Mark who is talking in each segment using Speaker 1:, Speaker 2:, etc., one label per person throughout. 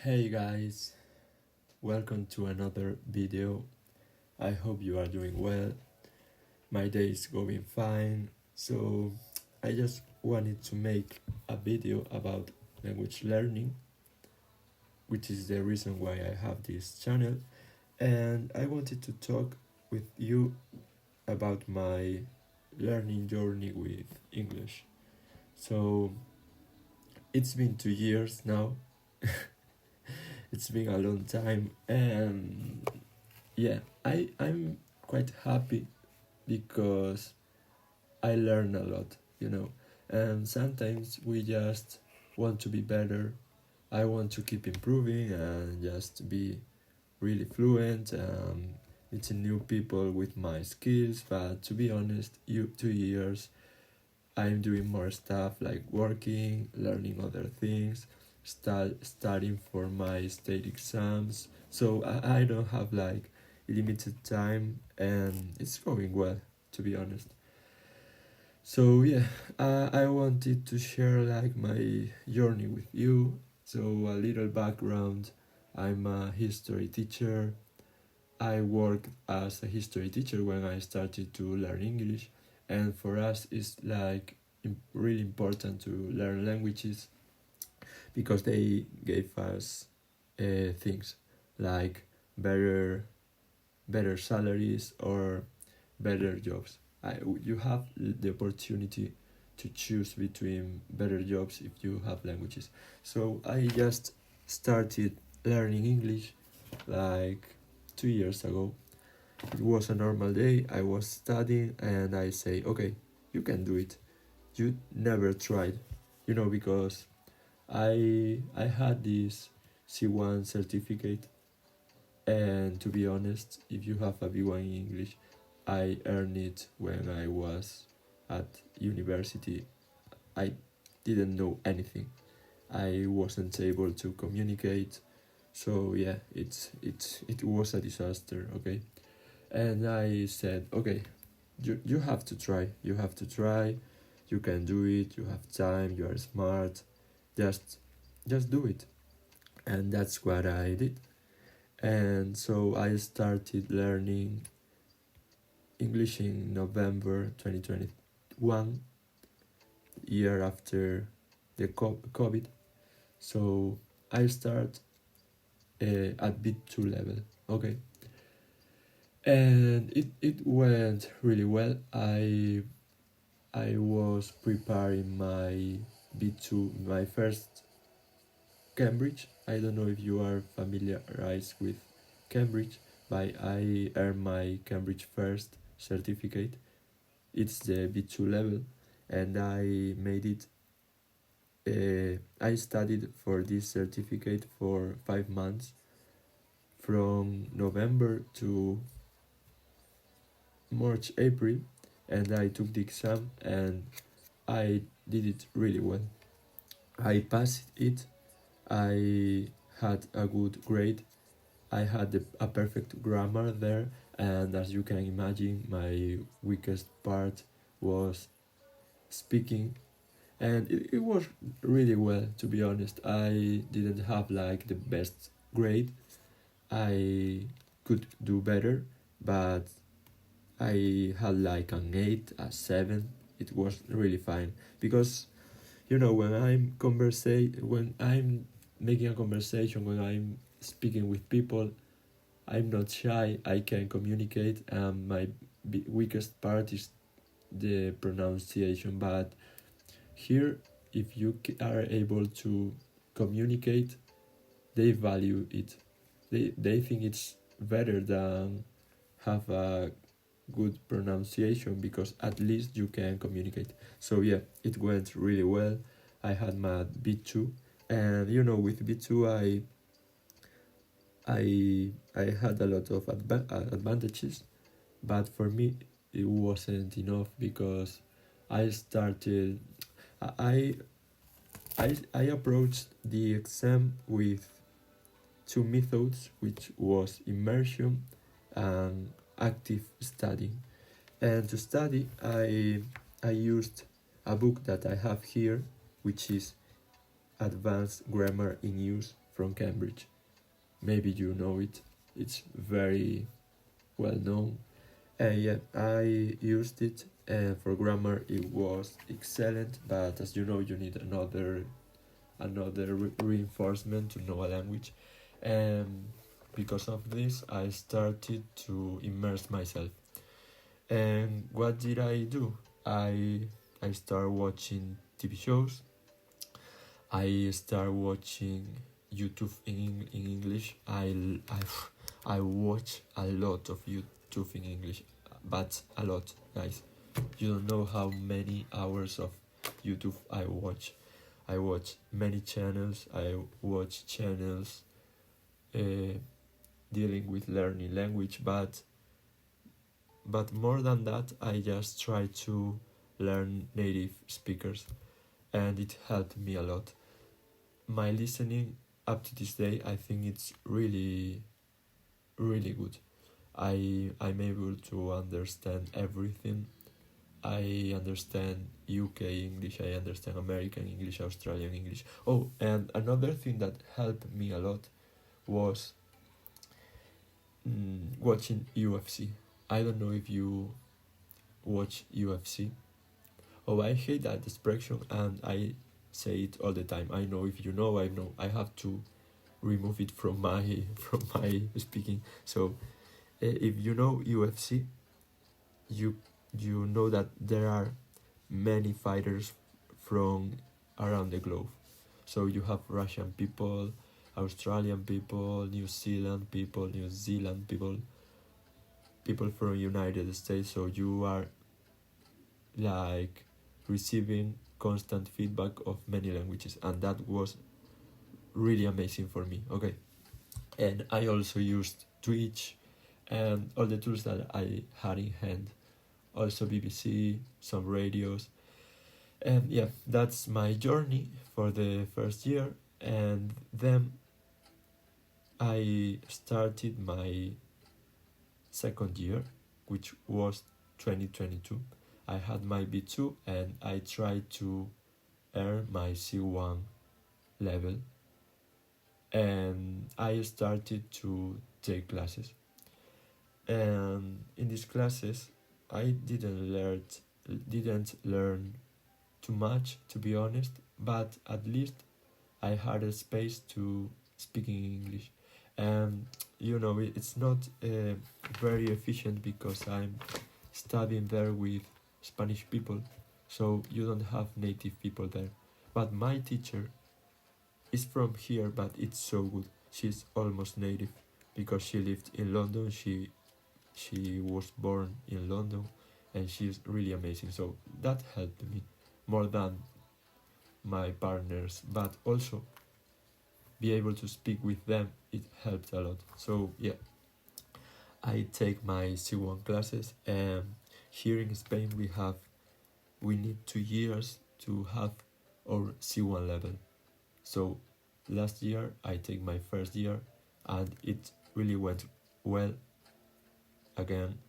Speaker 1: Hey guys, welcome to another video. I hope you are doing well. My day is going fine. So I just wanted to make a video about language learning, which is the reason why I have this channel. And I wanted to talk with you about my learning journey with English. So it's been 2 years now. It's been a long time, and yeah, I'm quite happy because I learn a lot. And sometimes we just want to be better. I want to keep improving and just be really fluent, meeting new people with my skills. But to be honest, 2 years I'm doing more stuff like working, learning other things, studying for my state exams. So I don't have like limited time, and it's going well, to be honest. So yeah, I wanted to share like my journey with you. So a little background: I'm a history teacher. I worked as a history teacher when I started to learn English, and for us it's like really important to learn languages because they gave us things like better better salaries or better jobs. You have the opportunity to choose between better jobs if you have languages. So I just started learning English like 2 years ago. It was a normal day. I was studying and I say, okay, you can do it. You never tried, because I had this C1 certificate, and to be honest, if you have a B1 in English, I earned it when I was at university. I didn't know anything. I wasn't able to communicate. So yeah, it was a disaster, okay? And I said, okay, you have to try. You have to try. You can do it. You have time. You are smart. Just just do it. And that's what I did. And so I started learning English in November 2021, year after the COVID. So I start at B2 level, okay? And it went really well. I was preparing my B2, my first Cambridge. I don't know if you are familiarized with Cambridge, but I earned my Cambridge first certificate. It's the B2 level, and I made it. I studied for this certificate for 5 months, from November to March, April, and I took the exam and I did it really well. I passed it. I had a good grade. I had a perfect grammar there, and as you can imagine, my weakest part was speaking, and it was really well, to be honest. I didn't have like the best grade. I could do better, but I had like an 8, a 7. It was really fine because when I'm making a conversation, when I'm speaking with people, I'm not shy. I can communicate, and my weakest part is the pronunciation. But here, if you are able to communicate, they value it. They think it's better than have a good pronunciation because at least you can communicate. So yeah, it went really well. I had my B2, and with B2 I had a lot of advantages, but for me it wasn't enough because I started I I approached the exam with two methods, which was immersion and active studying. And to study, I used a book that I have here, which is Advanced Grammar in Use. from Cambridge. Maybe you know it. It's very well known. Yeah, I used it, and for grammar it was excellent. But as you know, you need another reinforcement to know a language, and because of this, I started to immerse myself. And what did I do? I started watching TV shows. I started watching YouTube in English. I watch a lot of YouTube in English, but a lot, guys. You don't know how many hours of YouTube I watch. I watch many channels. I watch channels dealing with learning language, but more than that, I just try to learn native speakers, and it helped me a lot. My listening up to this day, I think it's really, really good. I'm able to understand everything. I understand UK English, I understand American English, Australian English. Oh, and another thing that helped me a lot was watching UFC. I don't know if you watch UFC. Oh, I hate that expression, and I say it all the time. I know, if you know, I know. I have to remove it from my speaking. So, if you know UFC, you you know that there are many fighters from around the globe. So you have Russian people, Australian people, New Zealand people, people from United States. So you are like receiving constant feedback of many languages, and that was really amazing for me. Okay, and I also used Twitch and all the tools that I had in hand, also BBC, some radios. And yeah, that's my journey for the first year. And then I started my second year, which was 2022. I had my B2 and I tried to earn my C1 level, and I started to take classes. And in these classes, I didn't learn too much, to be honest, but at least I had a space to speak in English. And you know, it's not very efficient because I'm studying there with Spanish people, so you don't have native people there. But my teacher is from here, but it's so good. She's almost native because she lived in London. She was born in London, and she's really amazing. So that helped me more than my partners, but also be able to speak with them, it helped a lot. So yeah, I take my C1 classes, and here in Spain we need 2 years to have our C1 level. So last year I take my first year, and it really went well. Again,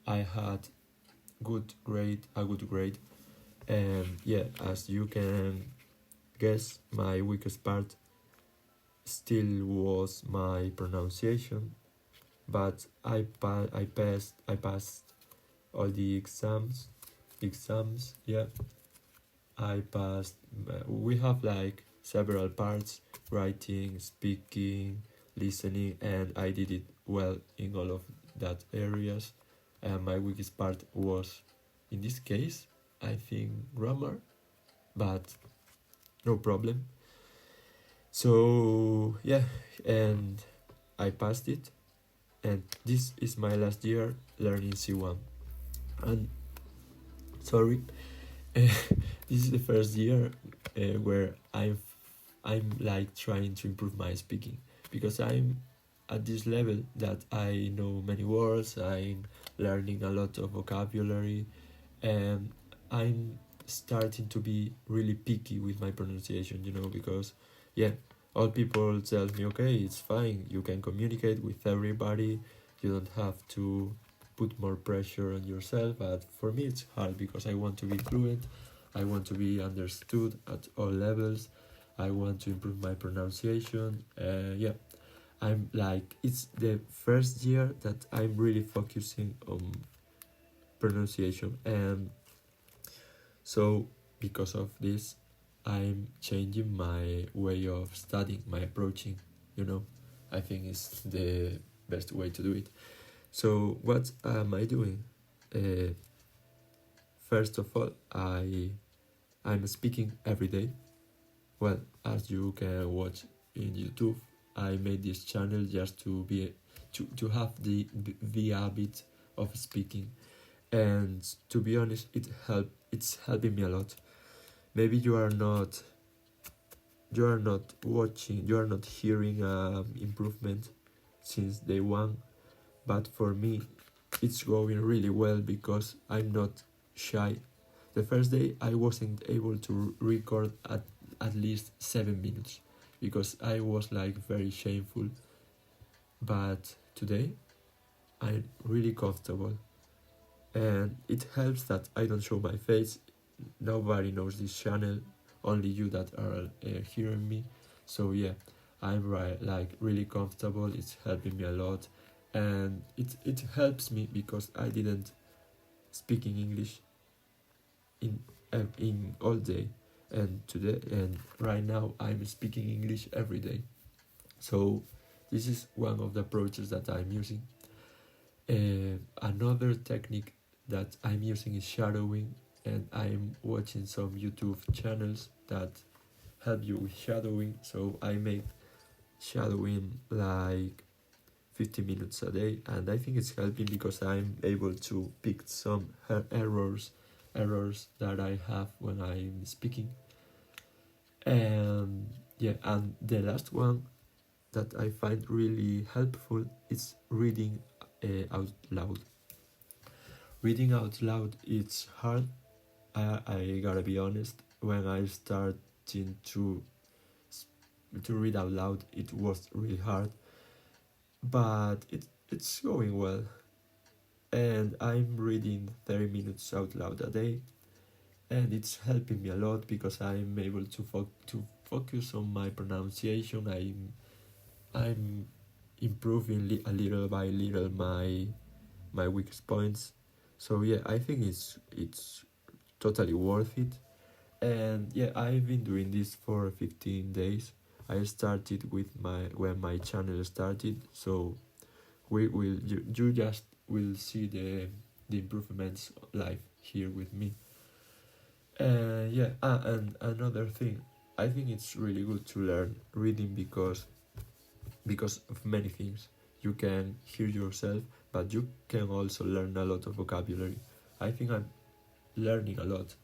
Speaker 1: I had a good grade, and yeah, as you can guess, my weakest part still was my pronunciation, but I passed all the exams. Yeah, I passed. We have like several parts: writing, speaking, listening, and I did it well in all of that areas. And my weakest part was, in this case, I think grammar, but no problem. So yeah, and I passed it, and this is my last year learning C1. And sorry, this is the first year where I'm like trying to improve my speaking, because I'm at this level that I know many words, I'm learning a lot of vocabulary, and I'm starting to be really picky with my pronunciation, because yeah, all people tell me, okay, it's fine, you can communicate with everybody, you don't have to put more pressure on yourself. But for me it's hard because I want to be fluent, I want to be understood at all levels, I want to improve my pronunciation. Yeah, I'm like, it's the first year that I'm really focusing on pronunciation, and so because of this, I'm changing my way of studying, my approaching. You know, I think it's the best way to do it. So what am I doing? Uh, First of all, I'm speaking every day. Well, as you can watch in YouTube, I made this channel just to have the habit of speaking, and to be honest, it's helping me a lot. Maybe you are not watching, you are not hearing improvement since day one, but for me, it's going really well because I'm not shy. The first day I wasn't able to record at least 7 minutes because I was like very shameful, but today I'm really comfortable, and it helps that I don't show my face. Nobody knows this channel, only you that are hearing me. So yeah, I'm like really comfortable. It's helping me a lot, and it helps me because I didn't speak in English in all day, and today and right now I'm speaking English every day. So this is one of the approaches that I'm using. Another technique that I'm using is shadowing, and I'm watching some YouTube channels that help you with shadowing. So I make shadowing like 50 minutes a day, and I think it's helping because I'm able to pick some errors that I have when I'm speaking. And yeah, and the last one that I find really helpful is reading out loud. Reading out loud, it's hard. I gotta be honest. When I started to read out loud, it was really hard, but it's going well. And I'm reading 30 minutes out loud a day, and it's helping me a lot because I'm able to focus on my pronunciation. I'm improving a little by little my weakest points. So yeah, I think it's totally worth it. And yeah, I've been doing this for 15 days. I started with when my channel started, so you just will see the improvements live here with me. Yeah, and another thing, I think it's really good to learn reading because of many things. You can hear yourself, but you can also learn a lot of vocabulary. I think I'm learning a lot.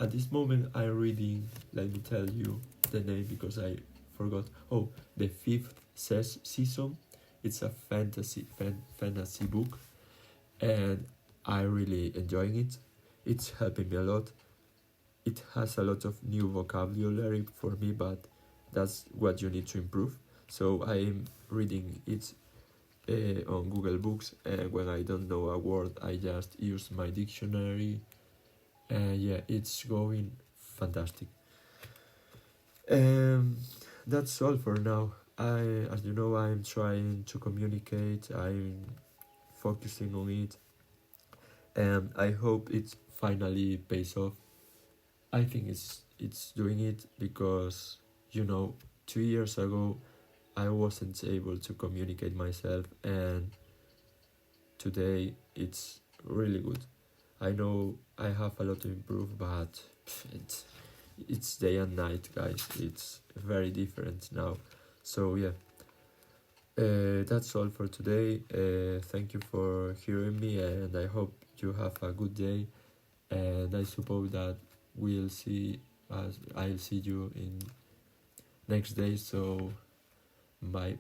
Speaker 1: At this moment, I'm reading, let me tell you the name because I forgot. Oh, the fifth season. It's a fantasy book, and I'm really enjoying it. It's helping me a lot. It has a lot of new vocabulary for me, but that's what you need to improve. So I'm reading it on Google Books, and when I don't know a word, I just use my dictionary. And yeah, it's going fantastic. That's all for now. As you know, I'm trying to communicate. I'm focusing on it, and I hope it finally pays off. I think it's doing it because 2 years ago I wasn't able to communicate myself, and today it's really good. I know I have a lot to improve, but it's day and night, guys. It's very different now. So yeah, that's all for today. Thank you for hearing me, and I hope you have a good day. And I suppose that I'll see you in next day. So bye.